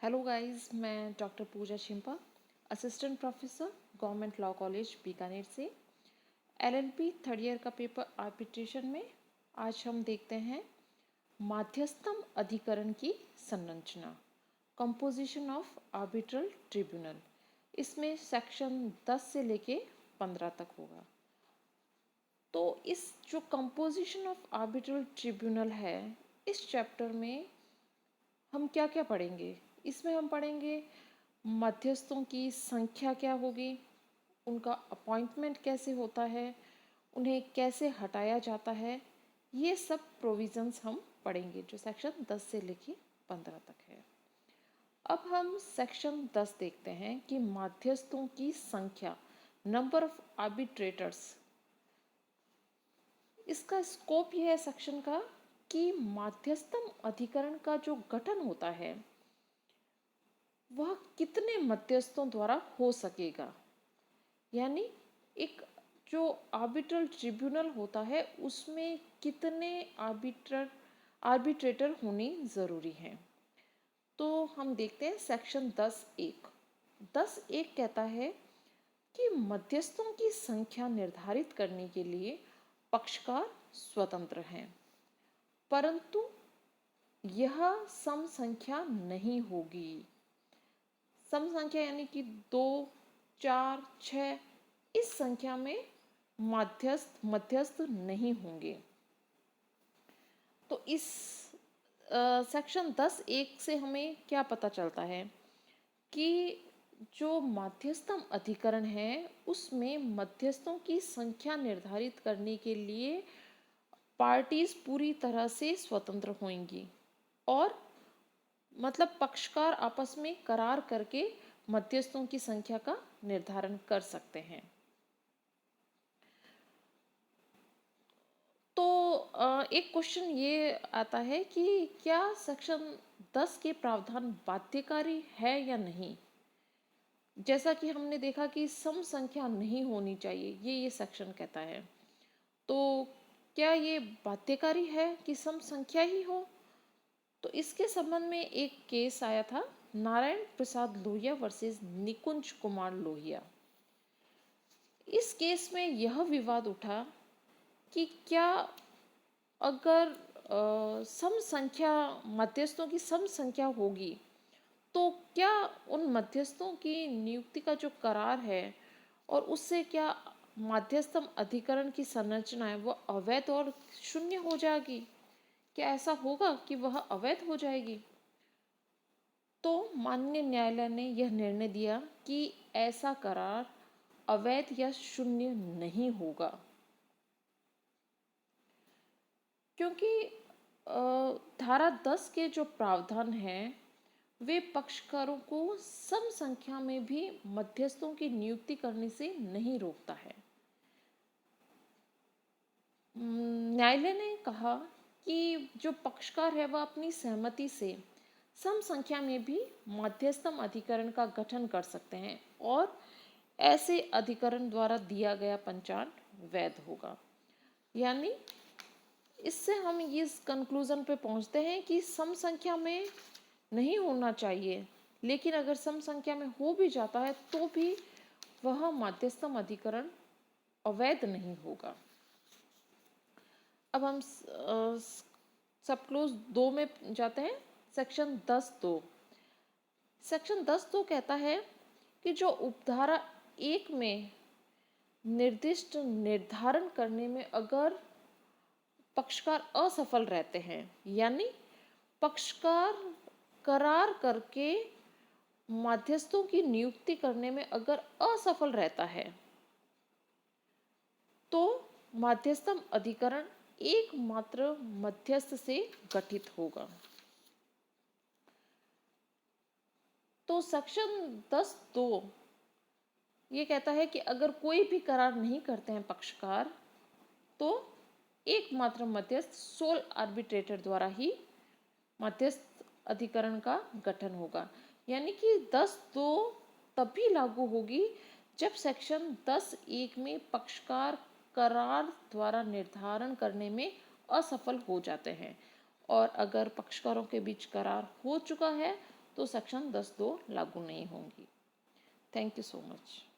Hello guys, मैं doctor Pooja Chhimpa, assistant professor, government law college Bikaner से। LLB third year का paper arbitration में आज हम देखते हैं माध्यस्थम अधिकरण की संरचना, कंपोजिशन ऑफ आर्बिट्रल ट्रिब्यूनल। इसमें सेक्शन 10 से लेके 15 तक होगा। तो इस जो कंपोजिशन ऑफ आर्बिट्रल ट्रिब्यूनल है, इस चैप्टर में हम क्या क्या पढ़ेंगे? इसमें हम पढ़ेंगे मध्यस्थों की संख्या क्या होगी, उनका अपॉइंटमेंट कैसे होता है, उन्हें कैसे हटाया जाता है। ये सब प्रोविजंस हम पढ़ेंगे जो सेक्शन 10 से लेके 15 तक है। अब हम सेक्शन 10 देखते हैं कि मध्यस्थों की संख्या, नंबर ऑफ आर्बिट्रेटर्स। इसका स्कोप यह है सेक्शन का कि मध्यस्थम अधिकरण का जो गठन होता है वह कितने मध्यस्थों द्वारा हो सकेगा। यानी एक जो आर्बिट्रल ट्रिब्यूनल होता है उसमें कितने आर्बिट्रेटर होने ज़रूरी हैं। तो हम देखते हैं सेक्शन 10(1) कहता है कि मध्यस्थों की संख्या निर्धारित करने के लिए पक्षकार स्वतंत्र हैं, परंतु यह सम संख्या नहीं होगी। सम संख्या यानी कि 2, 4, 6 इस संख्या में मध्यस्थ नहीं होंगे। तो इस सेक्शन 10(1) से हमें क्या पता चलता है कि जो मध्यस्थम अधिकरण है उसमें मध्यस्थों की संख्या निर्धारित करने के लिए पार्टीज पूरी तरह से स्वतंत्र होंगी और मतलब पक्षकार आपस में करार करके मध्यस्थों की संख्या का निर्धारण कर सकते हैं। तो एक क्वेश्चन ये आता है कि क्या सेक्शन 10 के प्रावधान बाध्यकारी है या नहीं। जैसा कि हमने देखा कि सम संख्या नहीं होनी चाहिए, ये सेक्शन कहता है। तो क्या ये बाध्यकारी है कि सम संख्या ही हो? तो इसके संबंध में एक केस आया था, नारायण प्रसाद लोहिया वर्सेस निकुंज कुमार लोहिया। इस केस में यह विवाद उठा कि क्या अगर सम संख्या मध्यस्थों की सम संख्या होगी तो क्या उन मध्यस्थों की नियुक्ति का जो करार है और उससे क्या मध्यस्थम अधिकरण की संरचना है वो अवैध और शून्य हो जाएगी। क्या ऐसा होगा कि वह अवैध हो जाएगी? तो माननीय न्यायालय ने यह निर्णय दिया कि ऐसा करार अवैध या शून्य नहीं होगा, क्योंकि धारा 10 के जो प्रावधान हैं वे पक्षकारों को सम संख्या में भी मध्यस्थों की नियुक्ति करने से नहीं रोकता है। न्यायालय ने कहा कि जो पक्षकार है वह अपनी सहमति से सम संख्या में भी मध्यस्थम अधिकरण का गठन कर सकते हैं और ऐसे अधिकरण द्वारा दिया गया पंचांग वैध होगा। यानी इससे हम इस कंक्लूजन पे पहुंचते हैं कि सम संख्या में नहीं होना चाहिए, लेकिन अगर सम संख्या में हो भी जाता है तो भी वह मध्यस्थम अधिकरण अवैध नहीं होगा। अब हम सब क्लोज 2 में जाते हैं। सेक्शन 10(2) सेक्शन 10(2) कहता है कि जो उपधारा 1 में निर्दिष्ट निर्धारण करने में अगर पक्षकार असफल रहते हैं, यानी पक्षकार करार करके मध्यस्थों की नियुक्ति करने में अगर असफल रहता है तो मध्यस्थम अधिकरण एकमात्र मध्यस्थ से गठित होगा। तो सेक्शन 10(2) ये कहता है कि अगर कोई भी करार नहीं करते हैं पक्षकार तो एकमात्र मध्यस्थ सोल आर्बिट्रेटर द्वारा ही मध्यस्थ अधिकरण का गठन होगा। यानी कि 10(2) तभी लागू होगी जब सेक्शन 10(1) में पक्षकार करार द्वारा निर्धारण करने में असफल हो जाते हैं, और अगर पक्षकारों के बीच करार हो चुका है तो सेक्शन 10(2) लागू नहीं होंगी। Thank you so much.